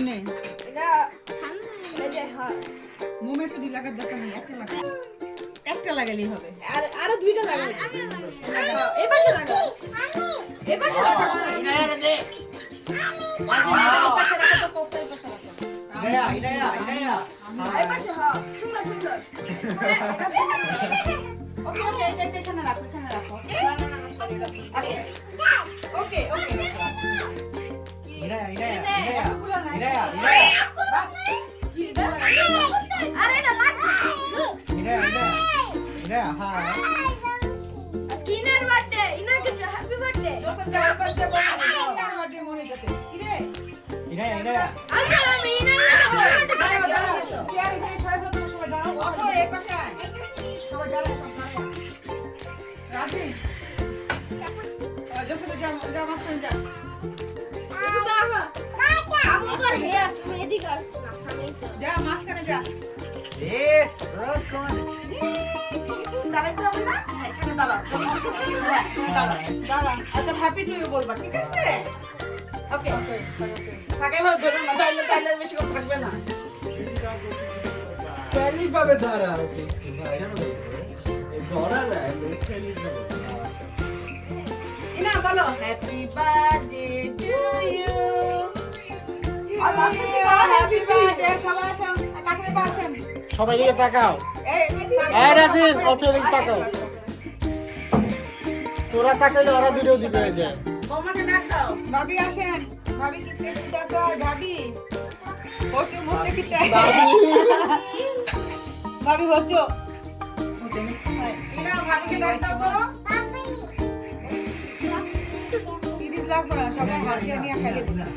নে মোমে তো লাগার দরকার নেই, একটা লাগালেই হবে। আর আরো দুইটা লাগাই। এই পাশে লাগা। এই পাশে লাগা। এই পাশে হ্যাঁ। সুন্দর সুন্দর। ওকে ওকে এখানে রাখো, এখানে রাখো। ওকে ওকে বাস আরে এটা লাগবে। স্কিনার বার্থডে, ইনাকে হ্যাপি বার্থডে। জোসেফ যাওয়ার পাশে বার্থডে মনে হইতাছে কি রে? আচ্ছা আমি ইনার দাঁড়াও দাঁড়াও, চেয়ার এখানে সবাই ফেলো, তোমরা সবাই দাঁড়াও। অত এই পাশে আয়। সবাই দাঁড়াও, সবাই দাঁড়াও। রাজি জোসেফ যা মাস্টার যা। বাবা কাম করে হে তুমি এদিকে আর না সামনেই তো। যা মাঝখানে যা। দাঁড়াইতে হবে না, এখানে দাঁড়াও। হ্যাঁ, এখানে দাঁড়াও, দাঁড়াও। আচ্ছা হ্যাপি টু ইউ বলবা, ঠিক আছে? ওকে ওকে ওকে থাকে ভাবে ধরুন না, তাইলে বেশি কথা থাকবে না। স্টাইলিশ ভাবে ধরা ওকে ভাই এই ধরা না স্টাইলিশ ভাবে ইনা বলো happy birthday to you. Happy birthday সবাই আসেন, কাকরে পাশেন। সবাই দিকে তাকাও। এই রাজিন কত দিকে তাকাও। তোরা তাকাইলে ওরা ভিডিও দিতে হয়ে যায়। বৌমাকে ডাক দাও। ভাবি আসেন, ভাবি কি দেখতে আসো? ভাবি হচ্ছে মুখে কি ভাবি হচ্ছে ইনা ভাবিকে ডাক দাও গো। ইডিস লাগবে না, সবাই হাত দিয়ে নিয়ে খাইয়ে দিলা।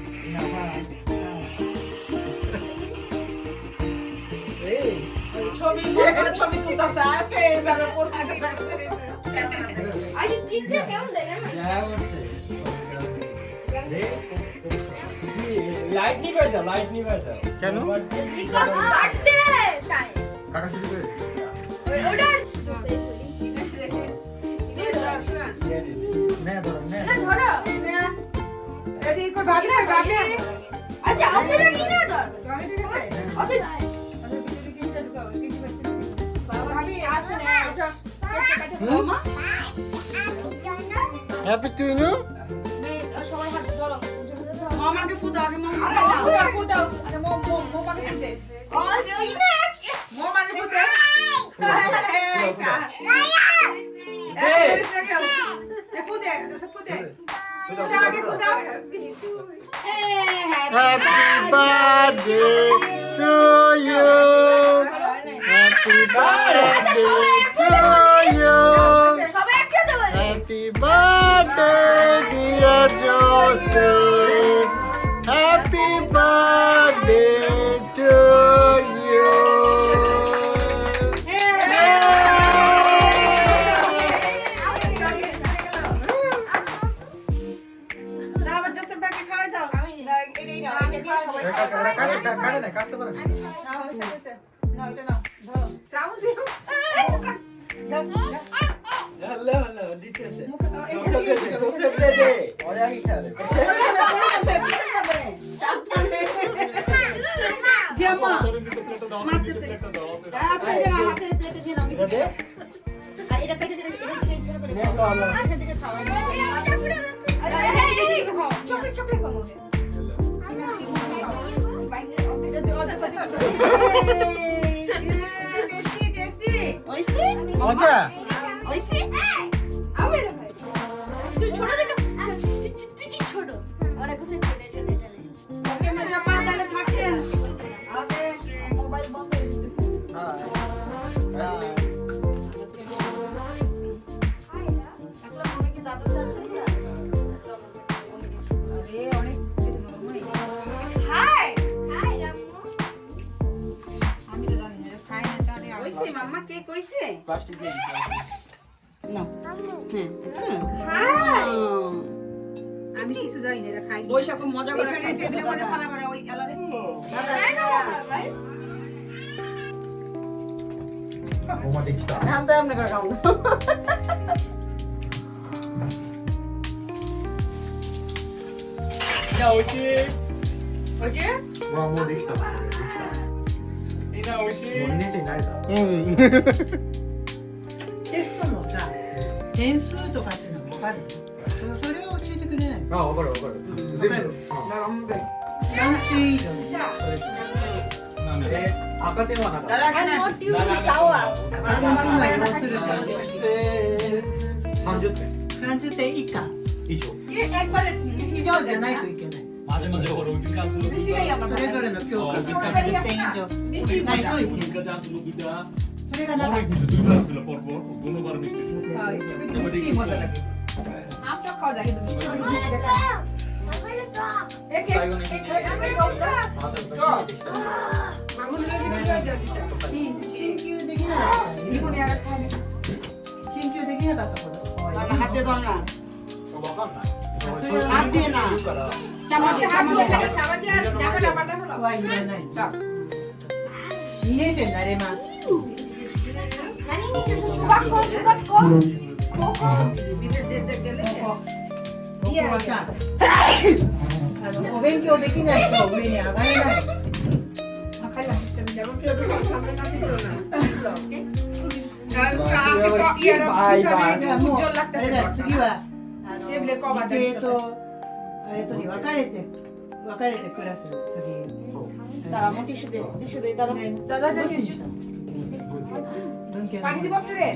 ছবি ছবি তুলতাছে এইভাবে পোস্ট করে। আজ দিতে কেমন দেখেন না যা বলছে লাইট নিভাই দাও কেন? বিকজ বার্থডে টাইম কাকা শুরু করে ওটা না ধরো না না ধরো এদি কই ভাবি কই ভাবি? আচ্ছা আপনারা কি না ধর জনি ঠিক আছে? আচ্ছা আচ্ছা ভিতরে কিনটা ঢুকাও, কিনটা বেশি। ভাবি আসেন, আচ্ছা কেটে মামা হ্যাপি টু ইউ। সবাই হাত ধরো। মামাকে ফুদাও, আগে মামাকে ফুদাও। আরে মামাকে ফুদে। মামাকে ফুদে। ফুদে, ফুদে। আগে ফুদাও। Happy birthday to you. Happy birthday to you. সবাই একসাথে বলে happy birthday dear Joseph. Happy birthday to you. Joseph ভাইকে খাওয়াই দাও। এটাই নাও, এটা সবাই কাটে না কাটতে পারে না। না হয়েছে হয়েছে। না এটা নাও, ধরো। শ্রাবণ দিও। যাও, যাও। আল্লাহ আল্লাহ দিতেছে মুখে দাও। জোসেফ দে ওয়া কি খাবে জামা মারতে হাতে প্লেটে দিয়ে নাও। এটা দে আর এটা কেটে কেটে এটা থেকে ছোট করে নে তো আল্লাহ এখান থেকে খাওয়াই দাও। চকলেট চকলেট খাবো টেস্টি টেস্টি ওইসি মজা। ওইসি আমি রে ভাই তুই ছোট থেকে তুই ছোট অনেক কিছু ছোট ছোট ওকে মজা মা তাহলে থাকেন। আগে মোবাইল বন্ধ হয়ে গেছে। এখন মনে কি দাদা চাচ্ছে না? আরে অনেক হাই হাই রামু আমি তো জানি না খাই না জানি ওইসি মাম্মা কে কইছে প্লাস্টিক দিয়ে না হ্যাঁ হাই আমি কিছু জানি না এটা খাই ওই সব মজা করে এখানে টেবিলের মধ্যে ফালা করে ওই এলারে ভাই রোমান্টিক স্টার জানতে আপনি করে খাও না উচিত オッケー？うわもうできた。みんな美味しい。もう2年生になれた。うん。テストのさ、点数とかっていうのは分かる？それを教えてくれない？あ、わかるわかる。全部。何点以上に赤点はなかった。 Ano mo tiyong tawa? 赤点っていうのは要する30点に30点以下以上。以上じゃないといけない。 মাঝে মাঝে হলো উইকেন্ড ছিল দুইটা। それぞれの教科が30点以上ないといけない。 উইকেন্ড ছিল দুইটা। それがなかっ অনেক কিছু দুইবার ছিল পর পর দুবার মিষ্টি ছিল। आपका खाओ जाके तुम एक एक進級できなかった이분이 알아서 하네. 進級できなかった子 하대 don나. わかんない。 하대 나. 잡아대 잡아대 잡아대 잡아대 잡아대 はいらないんだ2年生になれます Sugatko, sugatko. Koko. ここはさお勉強できないと上に上がれない いやもうあれだ次は理系とあれとに分かれてクラス次 तारा मोटी से दे तारा दादाどっちにसे したの文系の पानी दे बाप रे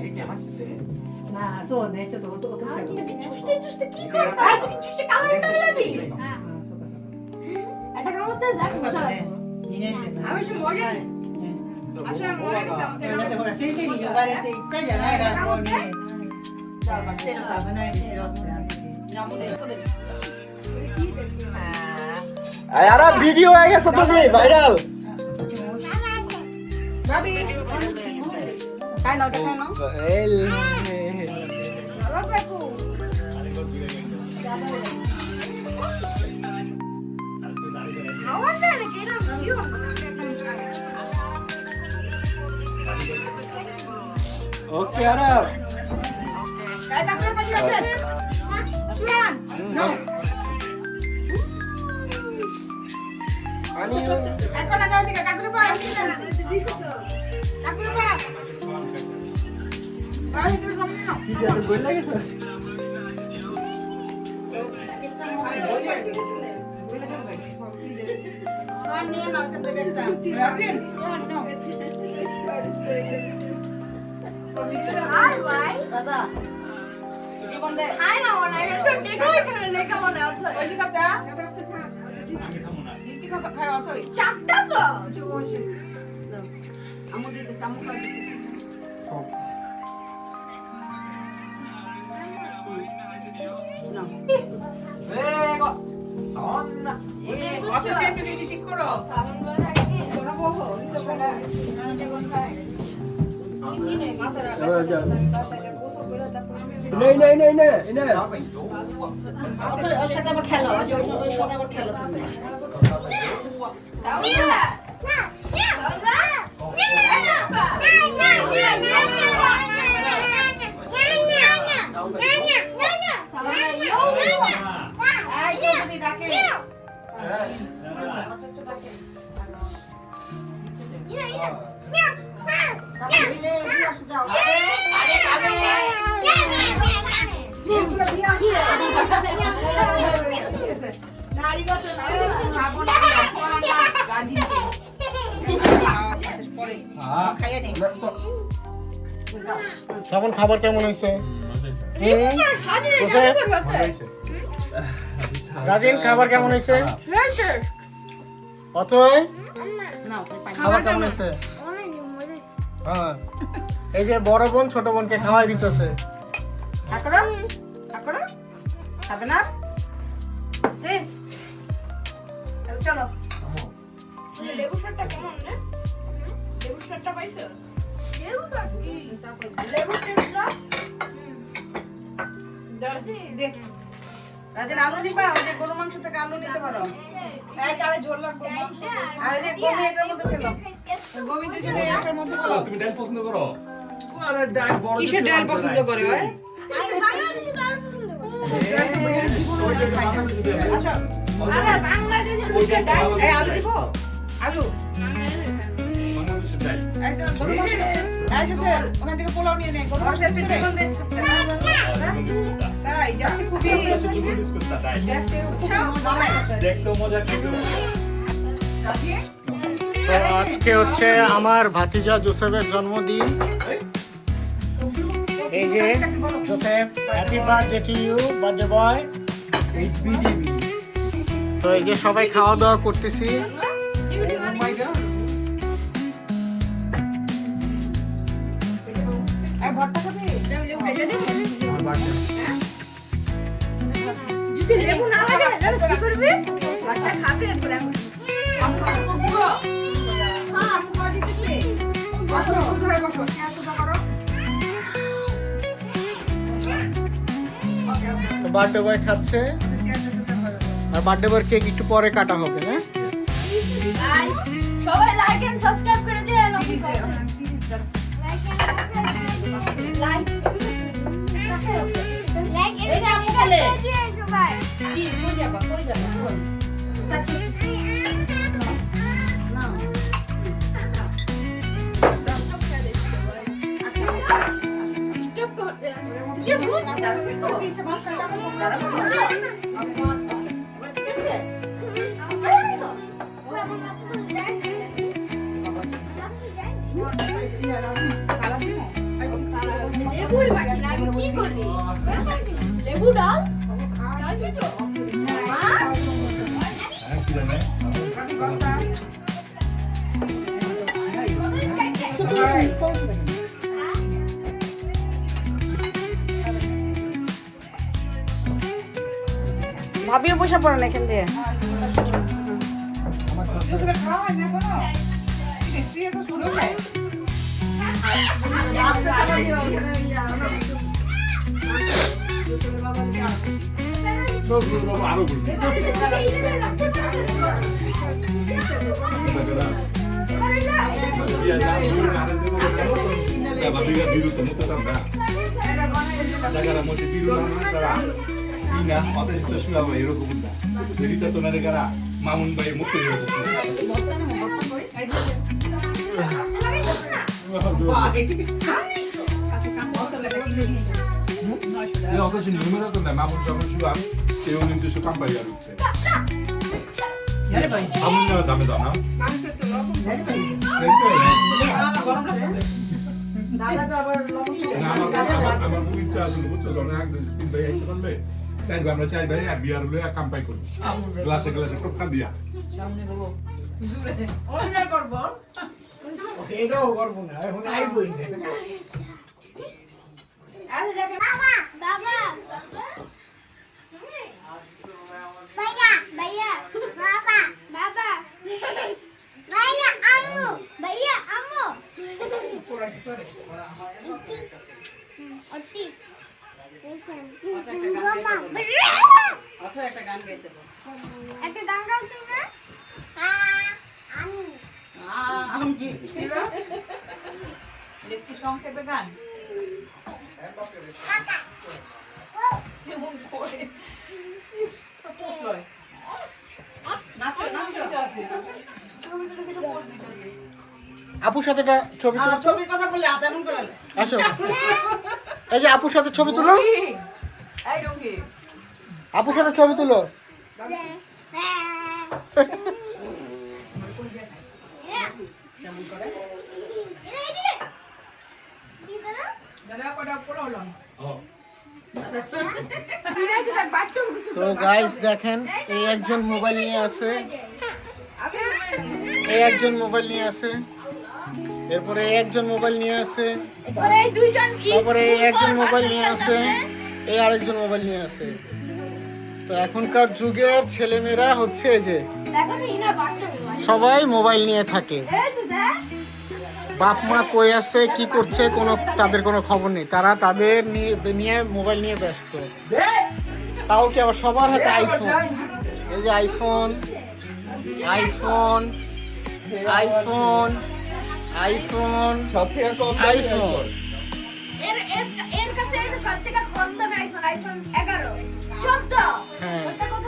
まあそうねちょっと落としちゃう Çüşte çüşte ki korktu. Azıcık çüşte kalır mı öyle bir? あそうかそうか Ada kamu tuh dah よかったね2年生にな Ama る şu model. ね Aşağı model sama だってほら先生に呼ばれて行ったじゃない学校にちょっと危ないですよってあの時 나무 내 소리. यार वीडियो आएगा सब में वायरल बाबी काय नाव काय नाव Apa tuh? Awan dah nak kira view. Okay यार काय दाखव पाशी असेल सुयान नो आणि ऐको ना जाऊ दे का काकू पा दिसत काकू पा बाहेर तू रमली ना तिथे बोलला की सर निये ना कत गट्टा रवीन नो Hai bhai. दादा জীবন দে Hai na wana ekটু decorate করে লেখা মনে আছে। পয়সা কাটা আমি খাবো না। নিচে খায় অতই চারটা সো। আমু দিতে সামু খাই দিতে না そんな অত সেন্ট দিতে ঠিক করো Saban bara ini. করো বহু নিতে পারে Nanti kon khai. Ini nih. नहीं नहीं नहीं नहीं नहीं ওর সাথে আবার খেলো ওর সাথে আবার খেলো তুমি Mira. Nah. Saban bara. Apa? এই তুমি ডাকে সাবন খাবার কেমন হয়েছে রাজিন খাবার কেমন হয়েছে অথই খাবার কেমন হয়েছে হ্যাঁ এই যে বড় বোন ছোট বোনকে খাওয়াই দিতেছে ঠাকুরা ঠাকুরা খাবে না শেষ চলো লেবু শাকটা কেমন রে? লেবু শাকটা পাইছস? লেবু শাক কি? লেবু টেস্টটা? দেখ রাজেন আলু নিবা ওই যে গরু মাংস থেকে আলু নিতে পারো এক আরে ঝোল লাগবে আরে যে গমি এটার মধ্যে খেলো গমি দুজনে একটার মধ্যে খেলো তুমি ডাল পছন্দ করো? আরে ডাল বড়। কিসের ডাল পছন্দ করে ওই আচ্ছা আরে বাংলাদেশের এই আলু দিব আলু বাংলাদেশের ডাল একদম গরম মশলা এই যে স্যার ওখান থেকে পোলাও নিয়ে নেন গরম মশলা চিকেন দিস তাই দেখতে খুবই দেখতেও মজা খেতেও তো আজকে হচ্ছে আমার ভাতিজা জোসেফের জন্মদিন। এই যে Joseph, happy birthday to you, birthday boy. তো এই যে সবাই খাওয়া দাওয়া করতেছি। এই ভর্তা খাবে যদি লেবু না লাগে জানিস কি করবি ভাতটা খাবে এরপর এখন আমি দিব হ্যাঁ আমি করে দিতেছি বসো হয়ে বসো শেয়ার তো করো তো বার্থডে বয় খাচ্ছে, আর বার্থডে বয়ের কেক একটু পরে কাটা হবে, হ্যাঁ? গাইস সবাই লাইক এন্ড সাবস্ক্রাইব করে দিও নকি করে লাইক এই যে আমি বলে সবাই কি কই যাবা কই না স্টপ করতে তুই বুঝ কিসে বাস কাটা করব দাঁড়া ঠিক আছে সালাদ দিব লেবুই বাকি না আমি কি করি লেবু ডাল ডাল দিতো ভাবিও পয়সা পড়ে না এখান দিয়ে খাওয়া হয় না কোনো তুই তো শুরু হয় আরো বলবি Babiga biru temu tetangga. Negara masih biru negara. Ina, apa itu sudah bayar kubunda. Jadi itu negara mamun bayar mutu ya. Ya, aku sih nimmer itu nih mamun sama juga. Seorang itu suka bayar itu. mamunnya dame dana. দাদা তো আবার আমার খুব ইচ্ছা আছে বুঝছো জনে এক দেশ তিন ভাই আইতে পারলে আমরা চাই ভাই আর বিয়ার হলে কাম্পাই করি গ্লাসে গ্লাসে টপকা দিয়া সামনে দেব অন্যায় করব এটাও করবো না, এখন আইবই না। বাবা বাবা ভাইয়া ভাইয়া বাবা বাবা ভাইয়া আম্মু ভাইয়া আম্মু অতি আচ্ছা একটা গান গাইতে বল একটা গান গাও তুমি আমি আমি একটি সংক্ষেপে গান কেমন করে নাচো নাচো আপুর সাথে একটা ছবি তুলো। ছবির কথা বললে আধা এমন করে আসো, এই যে আপুর সাথে ছবি তুলো, এই ডঙ্গি আপুর সাথে ছবি তুলো। তো গাইস দেখেন, এই একজন মোবাইল নিয়ে আছে, এই একজন মোবাইল নিয়ে আছে, এরপরে এই একজন মোবাইল নিয়ে আছে, পরে এই দুইজন তারপরে এই একজন মোবাইল নিয়ে আছে, এই আরেকজন মোবাইল নিয়ে আছে। তো এখনকার যুগের ছেলেমেয়েরা হচ্ছে এই যে দেখো তো ইনা বাট্টা সবাই মোবাইল নিয়ে থাকে। এই যে দেখ বাপ মা কই আছে কি করছে তাদের কোনো খবর নেই, তারা তাদের নিয়ে মোবাইল নিয়ে ব্যস্ত। তাও কি আবার সবার হাতে আইফোন, এই যে আইফোন আইফোন আইফোন আইফোন সব থেকে কম আইফোন। এর কাছে এটা সবথেকে কম দামি আইফোন 11 14 হ্যাঁ। ওটা কত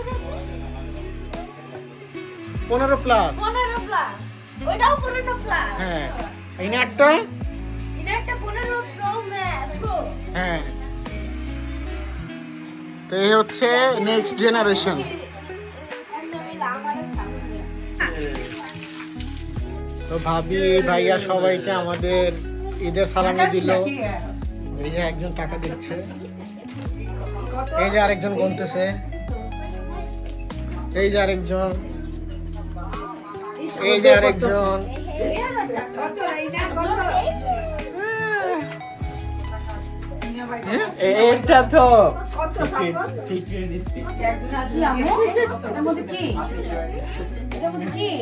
15+। 15 প্লাস ওইটাও 15 প্লাস হ্যাঁ ইনারটা এটা একটা 15 প্রো প্রো হ্যাঁ। তো এই হচ্ছে নেক্সট জেনারেশন। তো ভাবি ভাইয়া সবাইকে আমাদের ঈদের সালামি দিল। এই যে একজন টাকা দিচ্ছে, এই যে আরেকজন গুনতেছে, এই যে আরেকজন, এই যে আরেকজন। এটা তো কি